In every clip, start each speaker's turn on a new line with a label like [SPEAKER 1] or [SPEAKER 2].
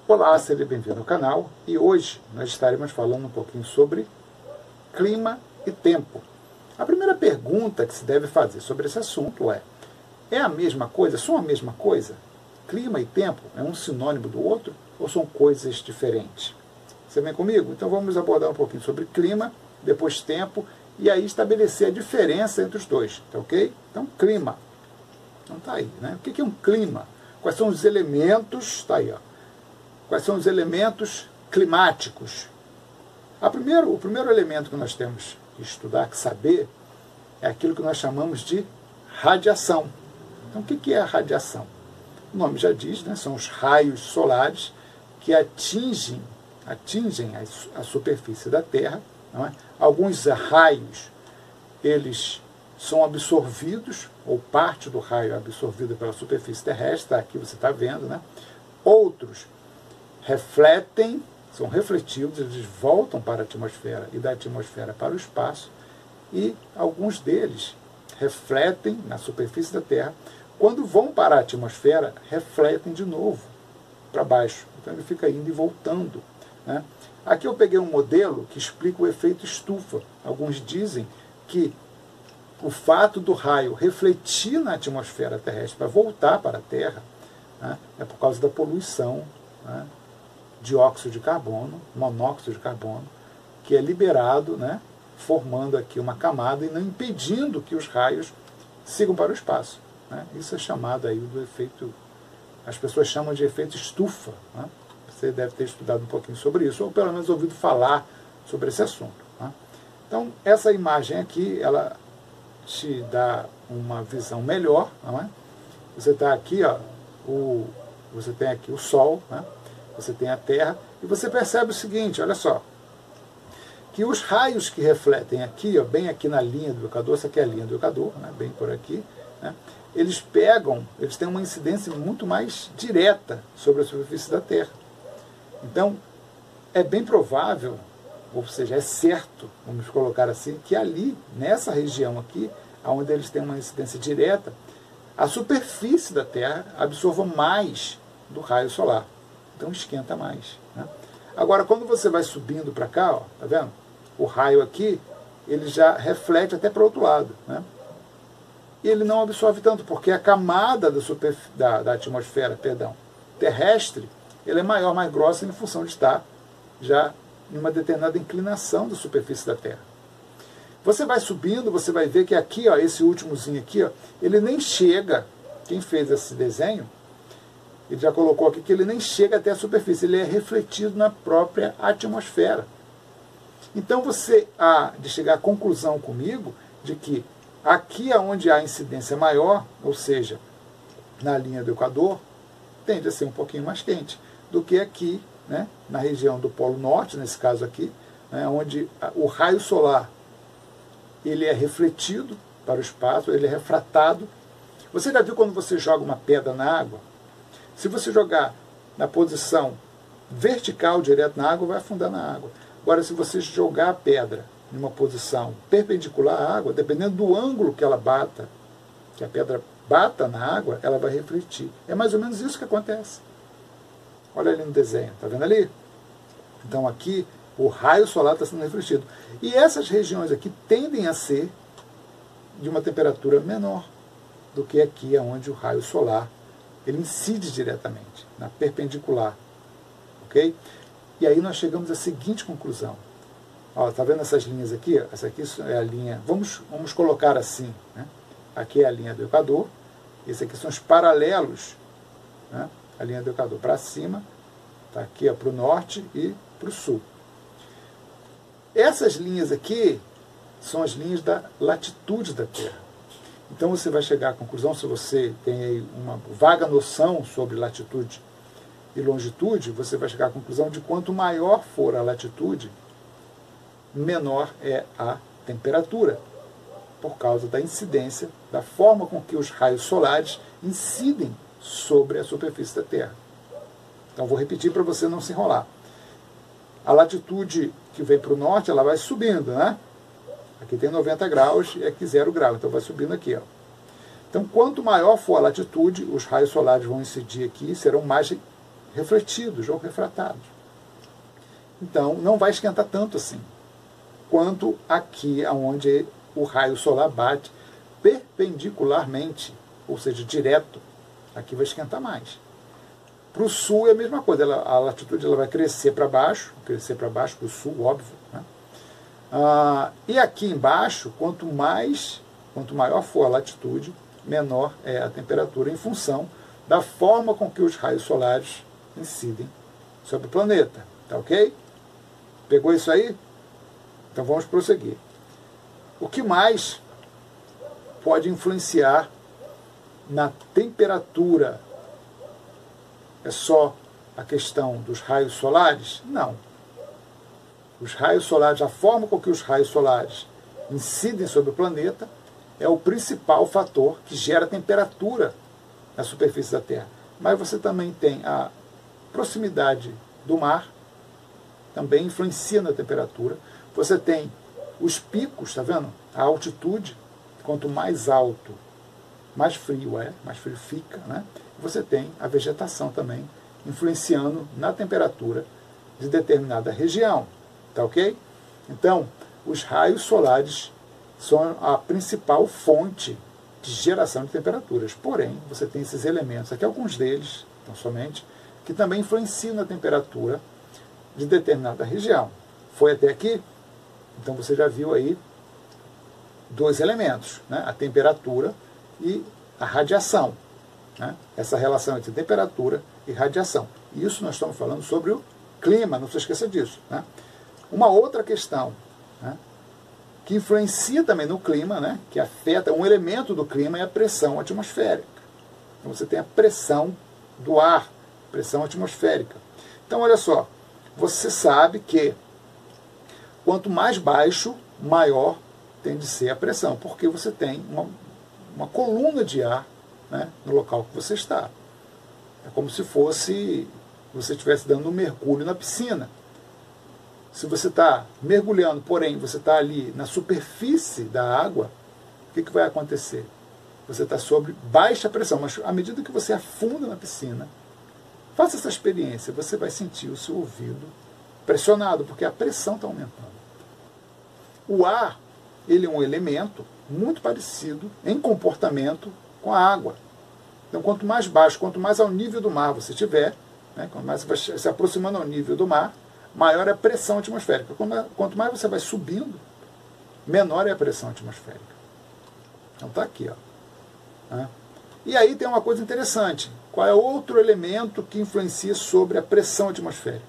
[SPEAKER 1] Olá, seja bem-vindo ao canal e hoje nós estaremos falando um pouquinho sobre clima e tempo. A primeira pergunta que se deve fazer sobre esse assunto é a mesma coisa? São a mesma coisa? Clima e tempo é um sinônimo do outro ou são coisas diferentes? Você vem comigo? Então vamos abordar um pouquinho sobre clima, depois tempo e aí estabelecer a diferença entre os dois, tá ok? Então clima, então tá aí, né? O que é um clima? Quais são os elementos? Tá aí, ó. Quais são os elementos climáticos? O primeiro elemento que nós temos que estudar, que saber, é aquilo que nós chamamos de radiação. Então, o que é a radiação? O nome já diz, né? São os raios solares que atingem a superfície da Terra. Não é? Alguns raios, eles são absorvidos, ou parte do raio é absorvida pela superfície terrestre, tá? Aqui você está vendo, né? Outros refletem, são refletidos, eles voltam para a atmosfera e da atmosfera para o espaço, e alguns deles refletem na superfície da Terra. Quando vão para a atmosfera, refletem de novo para baixo. Então ele fica indo e voltando, né? Aqui eu peguei um modelo que explica o efeito estufa. Alguns dizem que o fato do raio refletir na atmosfera terrestre para voltar para a Terra, né, é por causa da poluição, né, dióxido de carbono, monóxido de carbono, que é liberado, né, formando aqui uma camada e não impedindo que os raios sigam para o espaço, né? Isso é chamado aí do efeito, as pessoas chamam de efeito estufa, né? Você deve ter estudado um pouquinho sobre isso, ou pelo menos ouvido falar sobre esse assunto, né? Então, essa imagem aqui, ela te dá uma visão melhor, não é? Você está aqui, ó, você tem aqui o Sol, né? Você tem a Terra, e você percebe o seguinte, olha só, que os raios que refletem aqui, ó, bem aqui na linha do Equador, essa aqui é a linha do Equador, né, bem por aqui, né, eles têm uma incidência muito mais direta sobre a superfície da Terra. Então, é bem provável, ou seja, é certo, vamos colocar assim, que ali, nessa região aqui, onde eles têm uma incidência direta, a superfície da Terra absorva mais do raio solar. Então esquenta mais, né? Agora, quando você vai subindo para cá, ó, tá vendo? O raio aqui, ele já reflete até para o outro lado, né? E ele não absorve tanto, porque a camada da atmosfera, terrestre, ela é maior, mais grossa, em função de estar já em uma determinada inclinação da superfície da Terra. Você vai subindo, você vai ver que aqui, ó, esse últimozinho aqui, ó, ele nem chega, quem fez esse desenho, ele já colocou aqui que ele nem chega até a superfície, ele é refletido na própria atmosfera. Então você há de chegar à conclusão comigo de que aqui onde há incidência maior, ou seja, na linha do Equador, tende a ser um pouquinho mais quente do que aqui, né, na região do Polo Norte, nesse caso aqui, né, onde o raio solar ele é refletido para o espaço, ele é refratado. Você já viu quando você joga uma pedra na água? Se você jogar na posição vertical direto na água, vai afundar na água. Agora, se você jogar a pedra em uma posição perpendicular à água, dependendo do ângulo que ela bata, que a pedra bata na água, ela vai refletir. É mais ou menos isso que acontece. Olha ali no desenho, tá vendo ali? Então aqui o raio solar está sendo refletido. E essas regiões aqui tendem a ser de uma temperatura menor do que aqui, onde o raio solar ele incide diretamente, na perpendicular. Ok? E aí nós chegamos à seguinte conclusão. Ó, tá vendo essas linhas aqui? Essa aqui é a linha, vamos colocar assim, né? Aqui é a linha do Equador, esse aqui são os paralelos, né? A linha do Equador para cima, tá aqui para o norte e para o sul. Essas linhas aqui são as linhas da latitude da Terra. Então você vai chegar à conclusão, se você tem aí uma vaga noção sobre latitude e longitude, você vai chegar à conclusão de quanto maior for a latitude, menor é a temperatura, por causa da incidência, da forma com que os raios solares incidem sobre a superfície da Terra. Então vou repetir para você não se enrolar. A latitude que vem para o norte, ela vai subindo, né? Aqui tem 90 graus e aqui 0 grau, então vai subindo aqui, ó. Então, quanto maior for a latitude, os raios solares vão incidir aqui, serão mais refletidos ou refratados. Então, não vai esquentar tanto assim, quanto aqui onde o raio solar bate perpendicularmente, ou seja, direto. Aqui vai esquentar mais. Para o sul é a mesma coisa, a latitude ela vai crescer para baixo para o sul, óbvio. Né? E aqui embaixo, quanto maior for a latitude, menor é a temperatura, em função da forma com que os raios solares incidem sobre o planeta. Tá ok? Pegou isso aí? Então vamos prosseguir. O que mais pode influenciar na temperatura? É só a questão dos raios solares? Não. Os raios solares, a forma com que os raios solares incidem sobre o planeta é o principal fator que gera temperatura na superfície da Terra. Mas você também tem a proximidade do mar, também influencia na temperatura. Você tem os picos, está vendo? A altitude, quanto mais alto, mais frio é, mais frio fica, né? Você tem a vegetação também influenciando na temperatura de determinada região, tá ok? Então, os raios solares são a principal fonte de geração de temperaturas. Porém, você tem esses elementos, aqui alguns deles, não somente, que também influenciam na temperatura de determinada região. Foi até aqui? Então você já viu aí dois elementos, né? A temperatura e a radiação. Né? Essa relação entre temperatura e radiação. E isso nós estamos falando sobre o clima, não se esqueça disso. Né? Uma outra questão, né, que influencia também no clima, né, que afeta, um elemento do clima é a pressão atmosférica. Então você tem a pressão do ar, pressão atmosférica. Então olha só, você sabe que quanto mais baixo, maior tem de ser a pressão, porque você tem uma coluna de ar, né, no local que você está. É como se fosse você estivesse dando um mergulho na piscina. Se você está mergulhando, porém você está ali na superfície da água, o que vai acontecer? Você está sob baixa pressão, mas à medida que você afunda na piscina, faça essa experiência, você vai sentir o seu ouvido pressionado, porque a pressão está aumentando. O ar, ele é um elemento muito parecido em comportamento com a água. Então, quanto mais baixo, quanto mais ao nível do mar você estiver, né, quanto mais você vai se aproximando ao nível do mar, maior é a pressão atmosférica. Quanto mais você vai subindo, menor é a pressão atmosférica. Então está aqui. Ó. Né? E aí tem uma coisa interessante. Qual é outro elemento que influencia sobre a pressão atmosférica?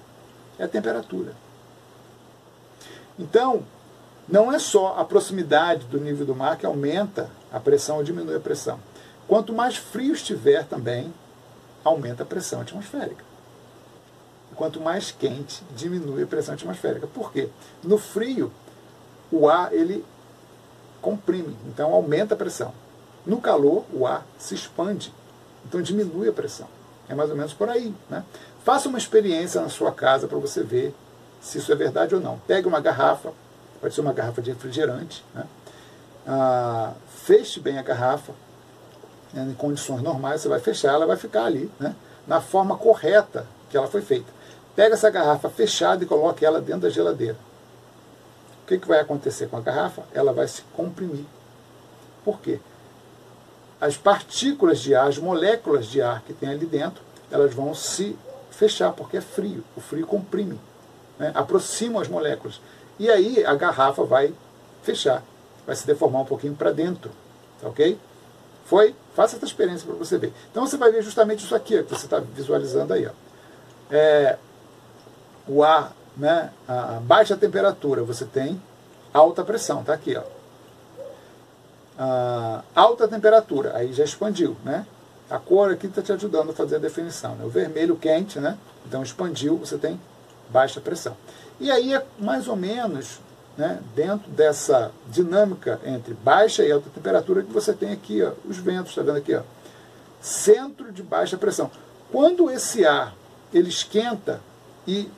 [SPEAKER 1] É a temperatura. Então, não é só a proximidade do nível do mar que aumenta a pressão ou diminui a pressão. Quanto mais frio estiver também, aumenta a pressão atmosférica. Quanto mais quente, diminui a pressão atmosférica. Por quê? No frio, o ar ele comprime, então aumenta a pressão. No calor, o ar se expande, então diminui a pressão. É mais ou menos por aí. Né? Faça uma experiência na sua casa para você ver se isso é verdade ou não. Pegue uma garrafa, pode ser uma garrafa de refrigerante, né? Feche bem a garrafa, em condições normais, você vai fechar, ela vai ficar ali, né? Na forma correta que ela foi feita. Pega essa garrafa fechada e coloque ela dentro da geladeira. O que vai acontecer com a garrafa? Ela vai se comprimir. Por quê? As partículas de ar, as moléculas de ar que tem ali dentro, elas vão se fechar, porque é frio. O frio comprime, né? Aproxima as moléculas. E aí a garrafa vai fechar, vai se deformar um pouquinho para dentro. Tá ok? Foi? Faça essa experiência para você ver. Então você vai ver justamente isso aqui, que você está visualizando aí. Ó. O ar, né, a baixa temperatura, você tem alta pressão, tá aqui, ó. Alta temperatura, aí já expandiu, né? A cor aqui está te ajudando a fazer a definição, né? O vermelho quente, né? Então expandiu, você tem baixa pressão. E aí é mais ou menos, né, dentro dessa dinâmica entre baixa e alta temperatura que você tem aqui, ó, os ventos, está vendo aqui, ó, centro de baixa pressão. Quando esse ar ele esquenta e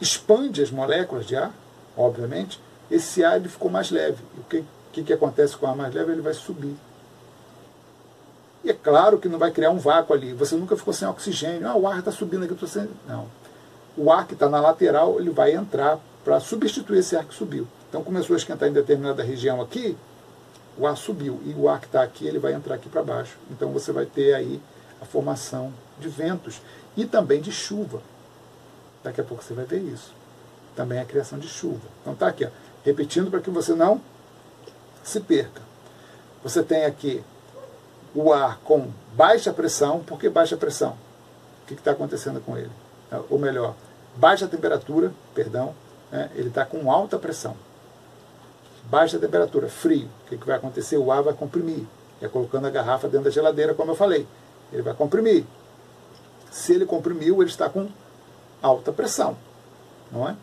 [SPEAKER 1] expande as moléculas de ar, obviamente, esse ar ele ficou mais leve. O que acontece com o ar mais leve? Ele vai subir. E é claro que não vai criar um vácuo ali. Você nunca ficou sem oxigênio. O ar está subindo aqui. Não. O ar que está na lateral, ele vai entrar para substituir esse ar que subiu. Então começou a esquentar em determinada região aqui, o ar subiu. E o ar que está aqui, ele vai entrar aqui para baixo. Então você vai ter aí a formação de ventos e também de chuva. Daqui a pouco você vai ver isso. Também a criação de chuva. Então tá aqui, ó, repetindo para que você não se perca. Você tem aqui o ar com baixa pressão. Por que baixa pressão? O que está acontecendo com ele? Ou melhor, baixa temperatura, perdão, né? Ele está com alta pressão. Baixa temperatura, frio. O que vai acontecer? O ar vai comprimir. É colocando a garrafa dentro da geladeira, como eu falei. Ele vai comprimir. Se ele comprimiu, ele está com alta pressão. Não é?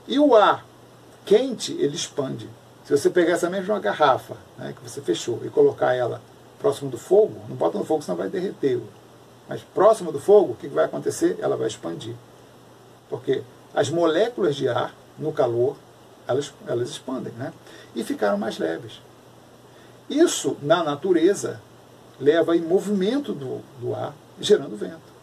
[SPEAKER 1] E o ar quente, ele expande. Se você pegar essa mesma garrafa, né, que você fechou e colocar ela próximo do fogo, não bota no fogo, senão vai derreter. Mas próximo do fogo, o que vai acontecer? Ela vai expandir. Porque as moléculas de ar, no calor, elas expandem, né? E ficaram mais leves. Isso, na natureza, leva em movimento do ar, gerando vento.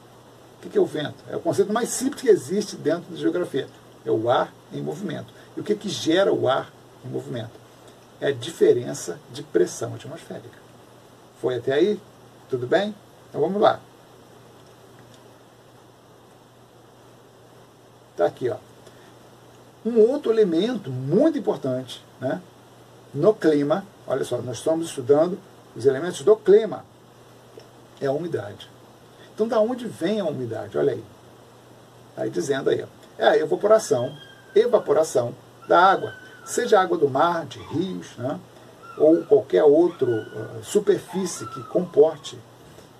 [SPEAKER 1] O que é o vento? É o conceito mais simples que existe dentro da geografia. É o ar em movimento. E o que gera o ar em movimento? É a diferença de pressão atmosférica. Foi até aí? Tudo bem? Então vamos lá. Está aqui, ó. Um outro elemento muito importante, né, no clima, olha só, nós estamos estudando os elementos do clima, é a umidade. Então, da onde vem a umidade? Olha aí. Está aí dizendo aí, ó. É a evaporação da água. Seja água do mar, de rios, né, ou qualquer outra superfície que comporte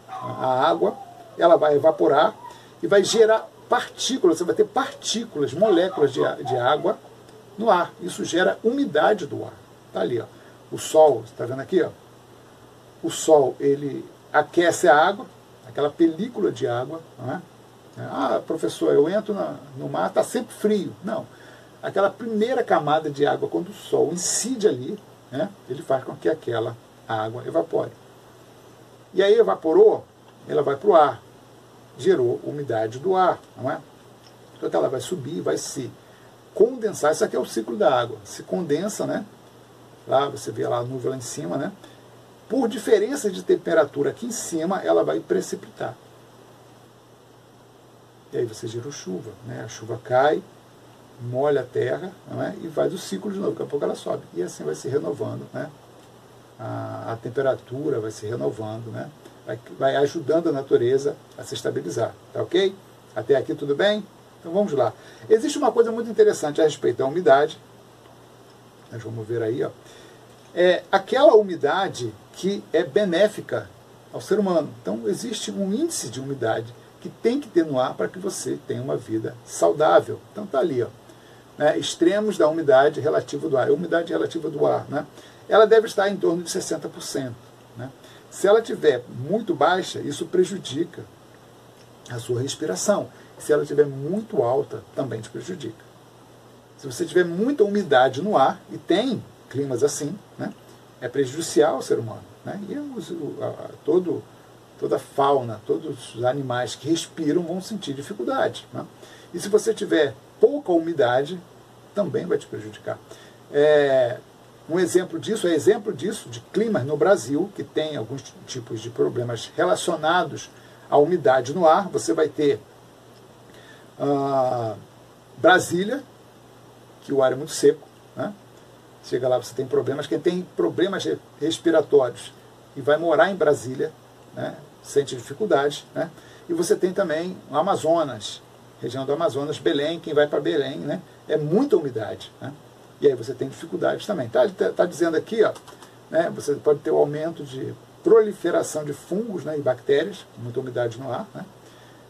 [SPEAKER 1] a água, ela vai evaporar e vai gerar partículas, você vai ter partículas, moléculas de água no ar. Isso gera umidade do ar. Está ali, ó. O sol, você está vendo aqui, ó? O sol, ele aquece a água, aquela película de água, não é? Ah, professor, eu entro no mar, está sempre frio. Não. Aquela primeira camada de água, quando o sol incide ali, né, ele faz com que aquela água evapore. E aí evaporou, ela vai para o ar. Gerou umidade do ar, não é? Então ela vai subir, vai se condensar. Isso aqui é o ciclo da água. Se condensa, né? Lá você vê lá a nuvem lá em cima, né? Por diferença de temperatura aqui em cima, ela vai precipitar. E aí você gerou chuva, né? A chuva cai, molha a terra, não é? E faz o ciclo de novo. Daqui a pouco ela sobe. E assim vai se renovando, né? A temperatura vai se renovando, né? Vai ajudando a natureza a se estabilizar, tá ok? Até aqui tudo bem? Então vamos lá. Existe uma coisa muito interessante a respeito da umidade. Nós vamos ver aí, ó. É aquela umidade que é benéfica ao ser humano. Então existe um índice de umidade que tem que ter no ar para que você tenha uma vida saudável. Então tá ali, ó. Né? Extremos da umidade relativa do ar. A umidade relativa do ar, né? Ela deve estar em torno de 60%. Né? Se ela estiver muito baixa, isso prejudica a sua respiração. Se ela estiver muito alta, também te prejudica. Se você tiver muita umidade no ar, e tem climas assim, né, é prejudicial ao ser humano. Né? E toda a fauna, todos os animais que respiram vão sentir dificuldade. Né? E se você tiver pouca umidade, também vai te prejudicar. Um exemplo disso de climas no Brasil, que tem alguns tipos de problemas relacionados à umidade no ar. Você vai ter Brasília, que o ar é muito seco, né? Chega lá, você tem problemas. Quem tem problemas respiratórios e vai morar em Brasília, né, sente dificuldade. Né? E você tem também o Amazonas, região do Amazonas, Belém. Quem vai para Belém, né, é muita umidade, né? E aí você tem dificuldades também. Tá dizendo aqui, ó, né, você pode ter o aumento de proliferação de fungos, né, e bactérias, muita umidade no ar. Né?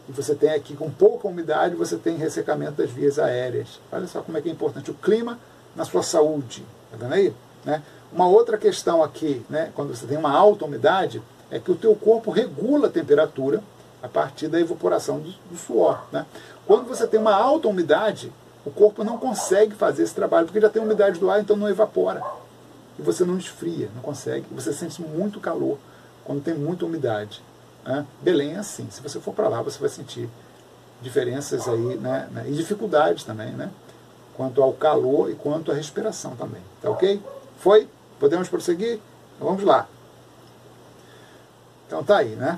[SPEAKER 1] E você tem aqui, com pouca umidade, você tem ressecamento das vias aéreas. Olha só como é que é importante o clima na sua saúde. Tá vendo aí? Né? Uma outra questão aqui, né, quando você tem uma alta umidade, é que o teu corpo regula a temperatura a partir da evaporação do suor. Né? Quando você tem uma alta umidade, o corpo não consegue fazer esse trabalho, porque já tem umidade do ar, então não evapora. E você não esfria, não consegue. Você sente muito calor quando tem muita umidade. Né? Belém é assim, se você for para lá você vai sentir diferenças aí, né, e dificuldades também, né, quanto ao calor e quanto à respiração também. Tá ok? Foi? Podemos prosseguir? Então vamos lá. Então tá aí, né?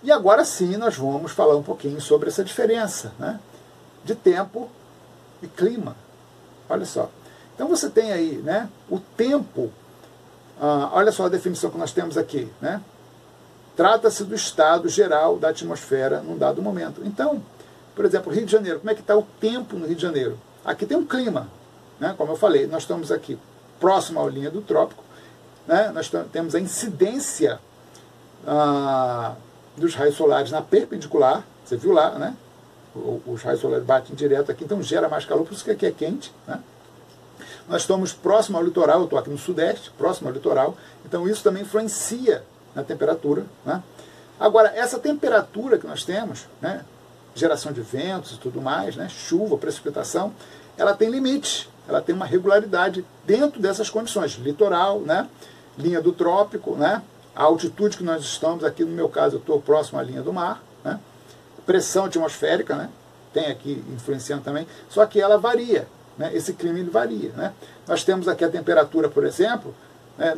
[SPEAKER 1] E agora sim nós vamos falar um pouquinho sobre essa diferença, né, de tempo e clima. Olha só. Então você tem aí, né, o tempo. Olha só a definição que nós temos aqui, né? Trata-se do estado geral da atmosfera num dado momento. Então, por exemplo, Rio de Janeiro, como é que está o tempo no Rio de Janeiro? Aqui tem um clima, né? Como eu falei, nós estamos aqui próximo à linha do trópico, né? Nós temos a incidência dos raios solares na perpendicular, você viu lá, né? Os raios solares batem direto aqui, então gera mais calor, por isso que aqui é quente, né? Nós estamos próximo ao litoral, eu estou aqui no sudeste, próximo ao litoral, então isso também influencia na temperatura, né? Agora, essa temperatura que nós temos, né, geração de ventos e tudo mais, né, chuva, precipitação, ela tem limite, ela tem uma regularidade dentro dessas condições, litoral, né, linha do trópico, né, a altitude que nós estamos, aqui no meu caso eu estou próximo à linha do mar, né, pressão atmosférica, né, tem aqui influenciando também, só que ela varia, né, esse clima ele varia, né. Nós temos aqui a temperatura, por exemplo,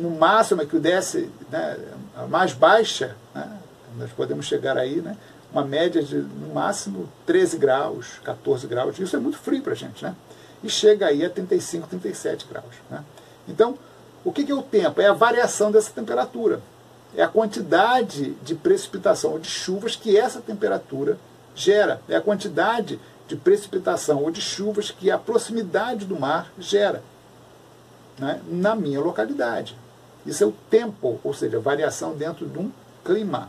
[SPEAKER 1] no máximo é que desce, né, a mais baixa, né, nós podemos chegar aí, né, uma média de no máximo 13 graus, 14 graus, isso é muito frio para a gente, né, e chega aí a 35, 37 graus. Né. Então, o que é o tempo? É a variação dessa temperatura, é a quantidade de precipitação ou de chuvas que essa temperatura gera, é a quantidade de precipitação ou de chuvas que a proximidade do mar gera, né, na minha localidade. Isso é o tempo, ou seja, variação dentro de um clima.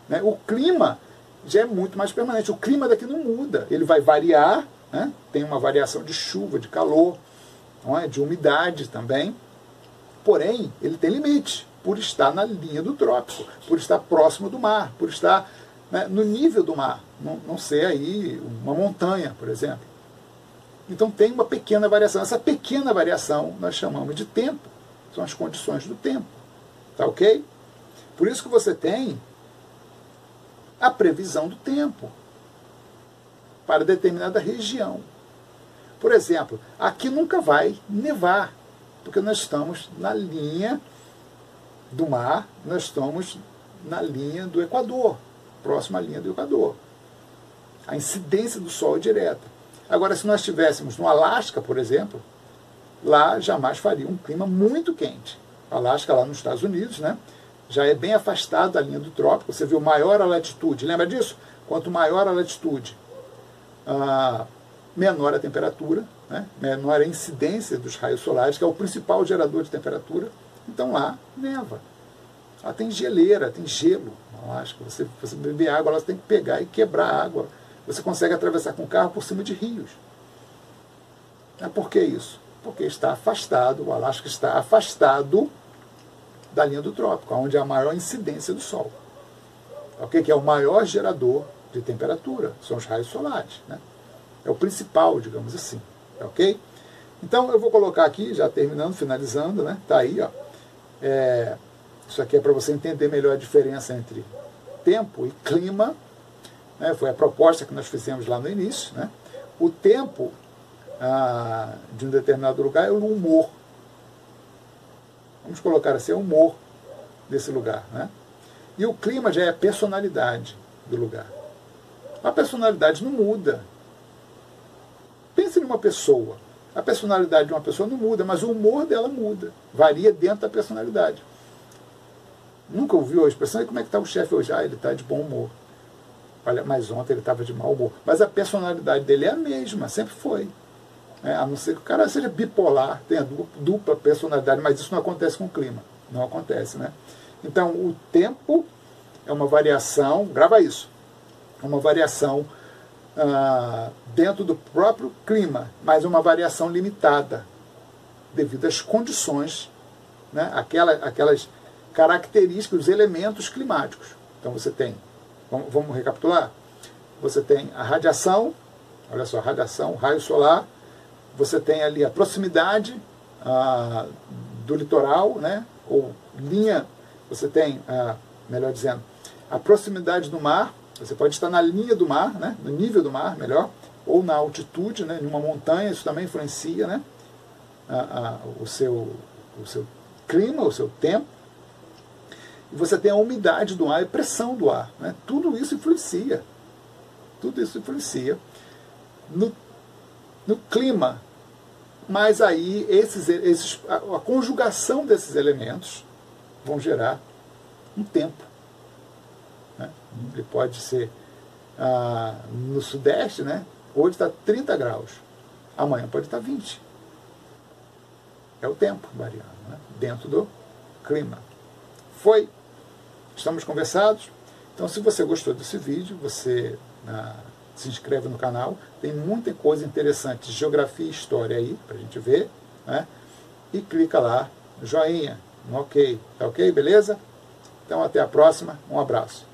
[SPEAKER 1] Né? O clima já é muito mais permanente. O clima daqui não muda. Ele vai variar, né? Tem uma variação de chuva, de calor, não é? De umidade também. Porém, ele tem limite, por estar na linha do trópico, por estar próximo do mar, por estar, né, no nível do mar, não ser aí uma montanha, por exemplo. Então tem uma pequena variação. Essa pequena variação nós chamamos de tempo. São as condições do tempo. Tá ok? Por isso que você tem a previsão do tempo para determinada região. Por exemplo, aqui nunca vai nevar, porque nós estamos na linha do mar, nós estamos na linha do Equador, próxima à linha do Equador. A incidência do Sol é direta. Agora, se nós estivéssemos no Alasca, por exemplo, lá jamais faria um clima muito quente. O Alasca, lá nos Estados Unidos, né, já é bem afastado da linha do trópico. Você viu, maior a latitude, lembra disso? Quanto maior a latitude, menor a temperatura, né, menor a incidência dos raios solares, que é o principal gerador de temperatura. Então lá neva. Lá tem geleira, tem gelo no Alasca. Você beber água, lá você tem que pegar e quebrar a água. Você consegue atravessar com o carro por cima de rios. Por que isso? Porque está afastado, o Alasca está afastado da linha do trópico, onde há a maior incidência do Sol. Okay? Que é o maior gerador de temperatura, são os raios solares. Né? É o principal, digamos assim. Ok? Então eu vou colocar aqui, já terminando, finalizando, né? Tá aí, ó. Isso aqui é para você entender melhor a diferença entre tempo e clima. Né, foi a proposta que nós fizemos lá no início. Né? O tempo de um determinado lugar é o humor. Vamos colocar assim, é o humor desse lugar. Né? E o clima já é a personalidade do lugar. A personalidade não muda. Pense numa pessoa. A personalidade de uma pessoa não muda, mas o humor dela muda. Varia dentro da personalidade. Nunca ouviu a expressão, e como é que está o chefe hoje? Ele está de bom humor. Olha, mas ontem ele estava de mau humor. Mas a personalidade dele é a mesma, sempre foi. A não ser que o cara seja bipolar, tenha dupla personalidade, mas isso não acontece com o clima. Não acontece, né? Então, o tempo é uma variação, grava isso, é uma variação dentro do próprio clima, mas uma variação limitada, devido às condições, né? Aquelas características, os elementos climáticos. Então você tem, vamos recapitular? Você tem a radiação, olha só, radiação, raio solar, você tem ali a proximidade do litoral, né? Ou linha você tem, melhor dizendo, a proximidade do mar, você pode estar na linha do mar, né, no nível do mar, melhor, ou na altitude, né, em uma montanha, isso também influencia, né, o seu clima, o seu tempo. E você tem a umidade do ar e a pressão do ar, né, tudo isso influencia. Tudo isso influencia no clima. Mas aí a conjugação desses elementos vão gerar um tempo. Né? Ele pode ser no sudeste, né? Hoje está 30 graus, amanhã pode estar 20. É o tempo variando, né? Dentro do clima. Estamos conversados? Então, se você gostou desse vídeo, você se inscreve no canal. Tem muita coisa interessante de geografia e história aí, para a gente ver. Né? E clica lá no joinha, no ok. Tá ok? Beleza? Então, até a próxima. Um abraço.